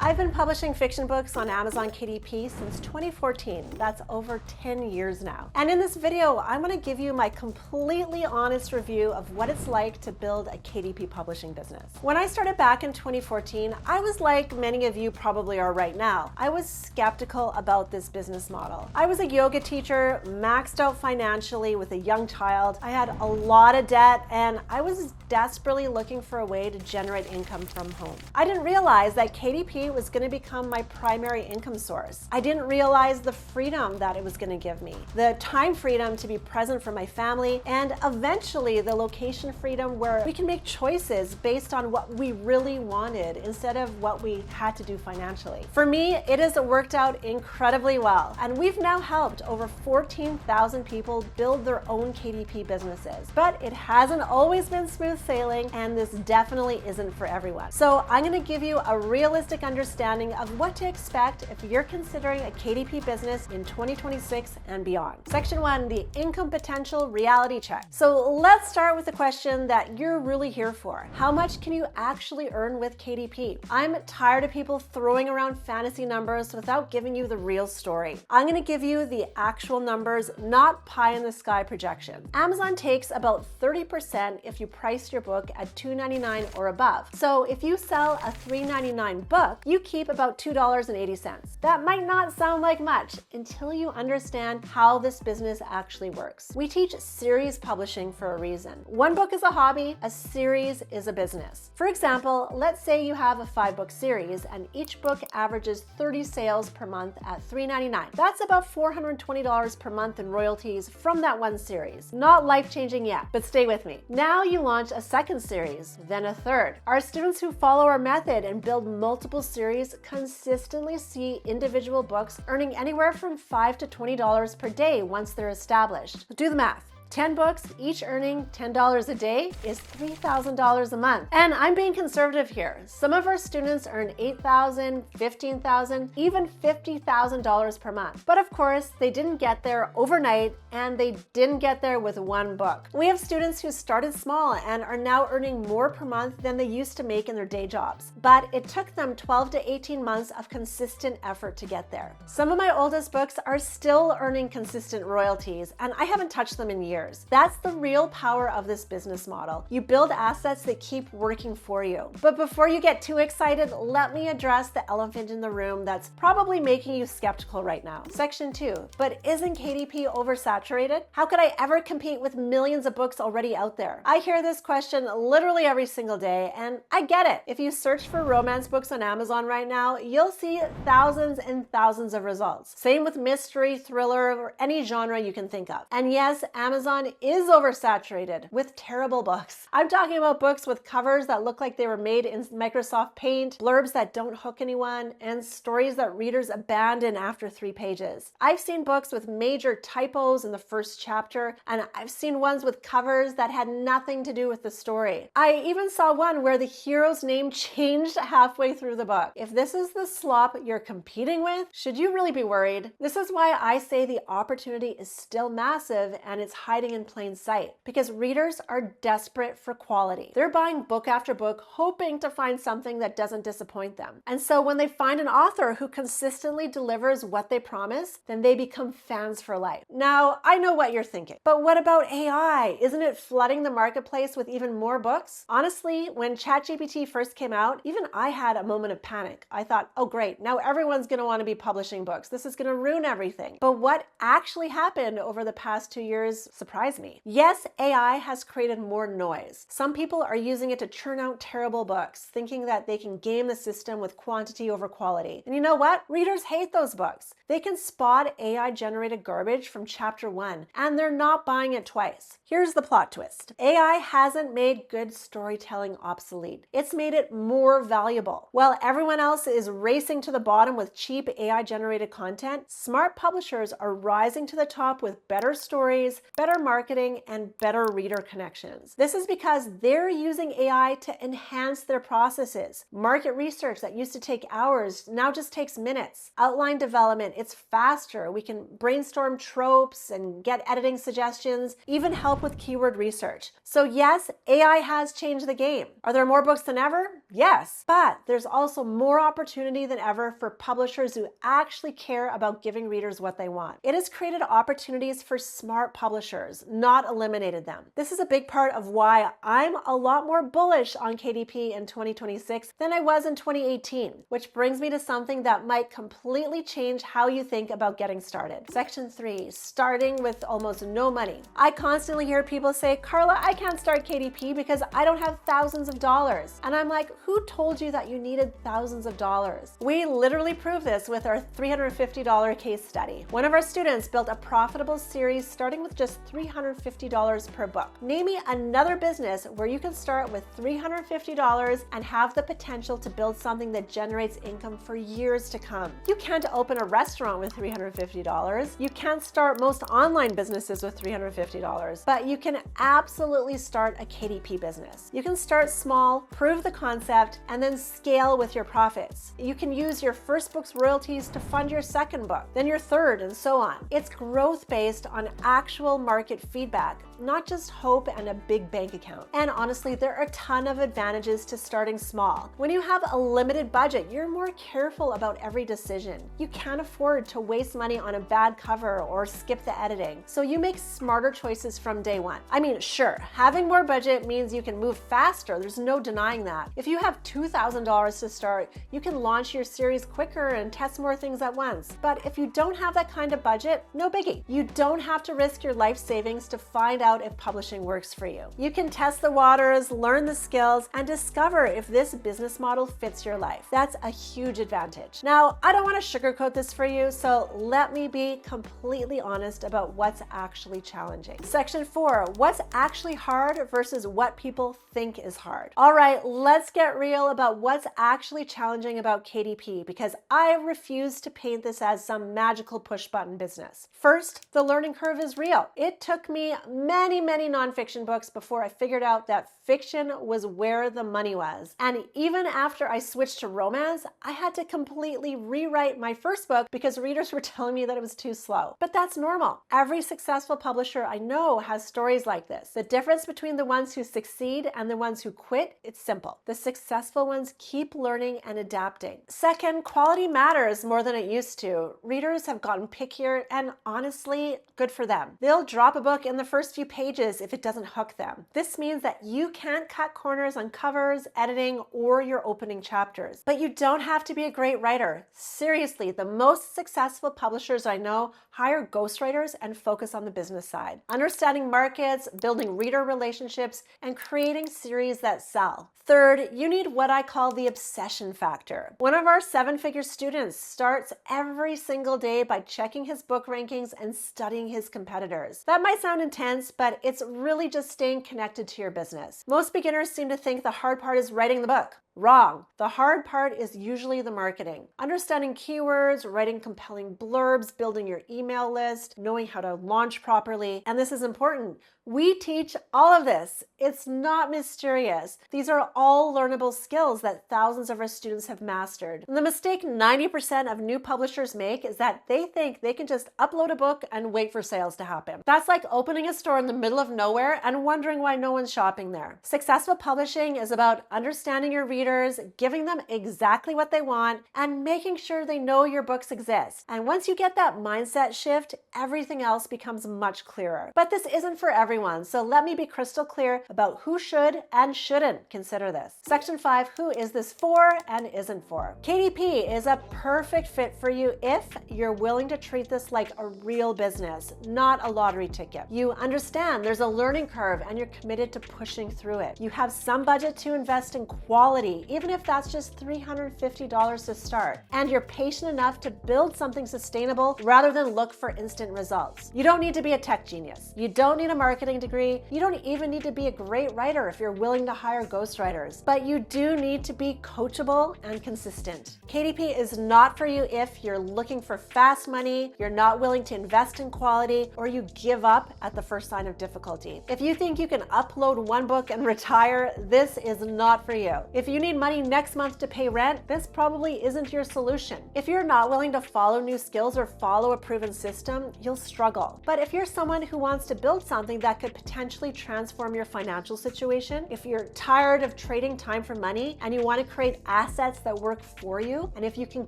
I've been publishing fiction books on Amazon KDP since 2014. That's over 10 years now. And in this video, I'm going to give you my completely honest review of what it's like to build a KDP publishing business. When I started back in 2014, I was like many of you probably are right now. I was skeptical about this business model. I was a yoga teacher, maxed out financially with a young child. I had a lot of debt, and I was desperately looking for a way to generate income from home. I didn't realize that KDP was going to become my primary income source. I didn't realize the freedom that it was going to give me, the time freedom to be present for my family, and eventually the location freedom where we can make choices based on what we really wanted instead of what we had to do financially. For me, it has worked out incredibly well, and we've now helped over 14,000 people build their own KDP businesses. But it hasn't always been smooth sailing, and this definitely isn't for everyone. So I'm going to give you a realistic understanding of what to expect if you're considering a KDP business in 2026 and beyond. Section 1, the income potential reality check. So let's start with the question that you're really here for. How much can you actually earn with KDP? I'm tired of people throwing around fantasy numbers without giving you the real story. I'm going to give you the actual numbers, not pie in the sky projection. Amazon takes about 30% if you price your book at $2.99 or above. So if you sell a $3.99 book, you keep about $2.80. That might not sound like much until you understand how this business actually works. We teach series publishing for a reason. One book is a hobby, a series is a business. For example, let's say you have a 5-book series and each book averages 30 sales per month at $3.99. That's about $420 per month in royalties from that one series. Not life-changing yet, but stay with me. Now you launch a second series, then a third. Our students who follow our method and build multiple series consistently see individual books earning anywhere from $5 to $20 per day once they're established. Do the math. 10 books, each earning $10 a day, is $3,000 a month. And I'm being conservative here. Some of our students earn $8,000, $15,000, even $50,000 per month. But of course, they didn't get there overnight, and they didn't get there with one book. We have students who started small and are now earning more per month than they used to make in their day jobs. But it took them 12 to 18 months of consistent effort to get there. Some of my oldest books are still earning consistent royalties, and I haven't touched them in years. That's the real power of this business model. You build assets that keep working for you. But before you get too excited, let me address the elephant in the room that's probably making you skeptical right now. Section 2, but isn't KDP oversaturated? How could I ever compete with millions of books already out there? I hear this question literally every single day, and I get it. If you search for romance books on Amazon right now, you'll see thousands and thousands of results. Same with mystery, thriller, or any genre you can think of. And yes, Amazon is oversaturated with terrible books. I'm talking about books with covers that look like they were made in Microsoft Paint, blurbs that don't hook anyone, and stories that readers abandon after 3 pages. I've seen books with major typos in the first chapter, and I've seen ones with covers that had nothing to do with the story. I even saw one where the hero's name changed halfway through the book. If this is the slop you're competing with, should you really be worried? This is why I say the opportunity is still massive, and it's hiding in plain sight, because readers are desperate for quality. They're buying book after book, hoping to find something that doesn't disappoint them. And so when they find an author who consistently delivers what they promise, then they become fans for life. Now, I know what you're thinking, but what about AI? Isn't it flooding the marketplace with even more books? Honestly, when ChatGPT first came out, even I had a moment of panic. I thought, oh great, now everyone's going to want to be publishing books. This is going to ruin everything. But what actually happened over the past 2 years surprised me. Yes, AI has created more noise. Some people are using it to churn out terrible books, thinking that they can game the system with quantity over quality. And you know what? Readers hate those books. They can spot AI-generated garbage from chapter 1, and they're not buying it twice. Here's the plot twist. AI hasn't made good storytelling obsolete. It's made it more valuable. While everyone else is racing to the bottom with cheap AI-generated content, smart publishers are rising to the top with better stories, better better marketing and better reader connections. This is because they're using AI to enhance their processes. Market research that used to take hours now just takes minutes. Outline development, it's faster. We can brainstorm tropes and get editing suggestions, even help with keyword research. So yes, AI has changed the game. Are there more books than ever? Yes, but there's also more opportunity than ever for publishers who actually care about giving readers what they want. It has created opportunities for smart publishers, not eliminated them. This is a big part of why I'm a lot more bullish on KDP in 2026 than I was in 2018, which brings me to something that might completely change how you think about getting started. Section 3, starting with almost no money. I constantly hear people say, Carla, I can't start KDP because I don't have thousands of dollars. And I'm like, who told you that you needed thousands of dollars? We literally prove this with our $350 case study. One of our students built a profitable series starting with just $350 per book. Name me another business where you can start with $350 and have the potential to build something that generates income for years to come. You can't open a restaurant with $350. You can't start most online businesses with $350, but you can absolutely start a KDP business. You can start small, prove the concept, and then scale with your profits. You can use your first book's royalties to fund your second book, then your third, and so on. It's growth based on actual market feedback, not just hope and a big bank account. And honestly, there are a ton of advantages to starting small. When you have a limited budget, you're more careful about every decision. You can't afford to waste money on a bad cover or skip the editing, so you make smarter choices from day one. I mean, sure, having more budget means you can move faster. There's no denying that. If you have $2,000 to start, you can launch your series quicker and test more things at once. But if you don't have that kind of budget, no biggie. You don't have to risk your life savings to find out if publishing works for you. You can test the waters, learn the skills, and discover if this business model fits your life. That's a huge advantage. Now, I don't want to sugarcoat this for you, so let me be completely honest about what's actually challenging. Section 4, what's actually hard versus what people think is hard. All right, let's get real about what's actually challenging about KDP, because I refuse to paint this as some magical push button business. First, the learning curve is real. It took me many nonfiction books before I figured out that fiction was where the money was. And even after I switched to romance, I had to completely rewrite my first book because readers were telling me that it was too slow. But that's normal. Every successful publisher I know has stories like this. The difference between the ones who succeed and the ones who quit, it's simple. The successful ones keep learning and adapting. Second, quality matters more than it used to. Readers have gotten pickier, and honestly, good for them. They'll drop a book in the first few pages if it doesn't hook them. This means that you can't cut corners on covers, editing, or your opening chapters. But you don't have to be a great writer. Seriously, the most successful publishers I know hire ghostwriters and focus on the business side. Understanding markets, building reader relationships, and creating series that sell. Third, you need what I call the obsession factor. One of our 7-figure students starts every single day by checking his book rankings and studying his competitors. That might sound intense, but it's really just staying connected to your business. Most beginners seem to think the hard part is writing the book. Wrong. The hard part is usually the marketing. Understanding keywords, writing compelling blurbs, building your email list, knowing how to launch properly. And this is important. We teach all of this. It's not mysterious. These are all learnable skills that thousands of our students have mastered. And the mistake 90% of new publishers make is that they think they can just upload a book and wait for sales to happen. That's like opening a store in the middle of nowhere and wondering why no one's shopping there. Successful publishing is about understanding your readers, giving them exactly what they want, and making sure they know your books exist. And once you get that mindset shift, everything else becomes much clearer. But this isn't for everyone, so let me be crystal clear about who should and shouldn't consider this. Section 5, who is this for and isn't for? KDP is a perfect fit for you if you're willing to treat this like a real business, not a lottery ticket. You understand there's a learning curve and you're committed to pushing through it. You have some budget to invest in quality quality, even if that's just $350 to start. And you're patient enough to build something sustainable rather than look for instant results. You don't need to be a tech genius. You don't need a marketing degree. You don't even need to be a great writer if you're willing to hire ghostwriters. But you do need to be coachable and consistent. KDP is not for you if you're looking for fast money, you're not willing to invest in quality, or you give up at the first sign of difficulty. If you think you can upload one book and retire, this is not for you. If you need money next month to pay rent, this probably isn't your solution. If you're not willing to follow new skills or follow a proven system, you'll struggle. But if you're someone who wants to build something that could potentially transform your financial situation, if you're tired of trading time for money and you want to create assets that work for you, and if you can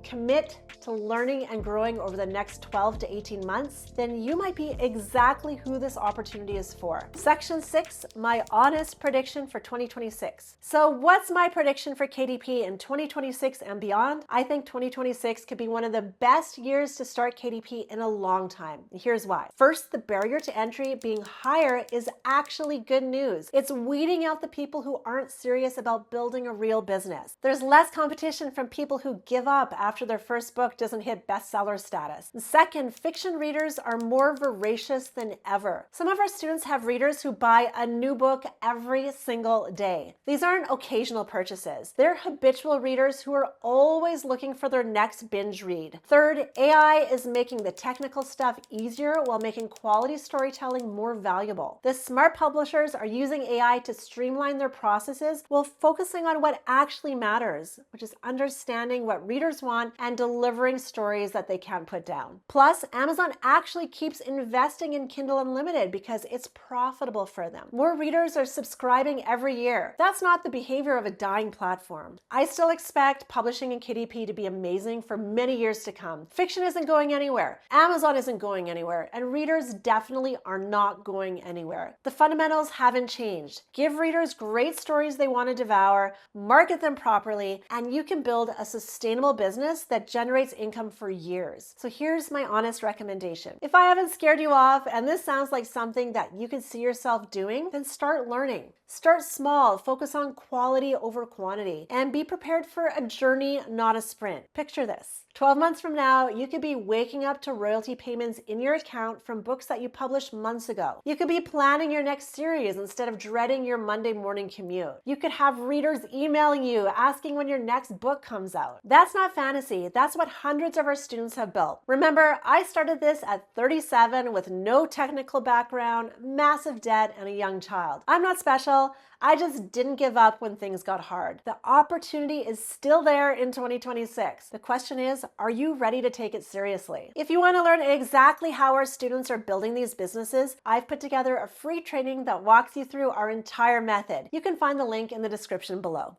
commit to learning and growing over the next 12 to 18 months, then you might be exactly who this opportunity is for. Section 6, my honest prediction for 2026. So what's my prediction for KDP in 2026 and beyond? I think 2026 could be one of the best years to start KDP in a long time. Here's why. First, the barrier to entry being higher is actually good news. It's weeding out the people who aren't serious about building a real business. There's less competition from people who give up after their first book doesn't hit bestseller status. Second, fiction readers are more voracious than ever. Some of our students have readers who buy a new book every single day. These aren't occasional purchases. They're habitual readers who are always looking for their next binge read. Third, AI is making the technical stuff easier while making quality storytelling more valuable. The smart publishers are using AI to streamline their processes while focusing on what actually matters, which is understanding what readers want and delivering stories that they can't put down. Plus, Amazon actually keeps investing in Kindle Unlimited because it's profitable for them. More readers are subscribing every year. That's not the behavior of a dying platform. I still expect publishing in KDP to be amazing for many years to come. Fiction isn't going anywhere. Amazon isn't going anywhere, and readers definitely are not going anywhere. The fundamentals haven't changed. Give readers great stories they want to devour, market them properly, and you can build a sustainable business that generates income for years. So here's my honest recommendation. If I haven't scared you off and this sounds like something that you could see yourself doing, then start learning. Start small, focus on quality over quantity, and be prepared for a journey, not a sprint. Picture this. 12 months from now, you could be waking up to royalty payments in your account from books that you published months ago. You could be planning your next series instead of dreading your Monday morning commute. You could have readers emailing you, asking when your next book comes out. That's not fantasy. That's what hundreds of our students have built. Remember, I started this at 37 with no technical background, massive debt, and a young child. I'm not special. I just didn't give up when things got hard. The opportunity is still there in 2026. The question is, are you ready to take it seriously? If you want to learn exactly how our students are building these businesses, I've put together a free training that walks you through our entire method. You can find the link in the description below.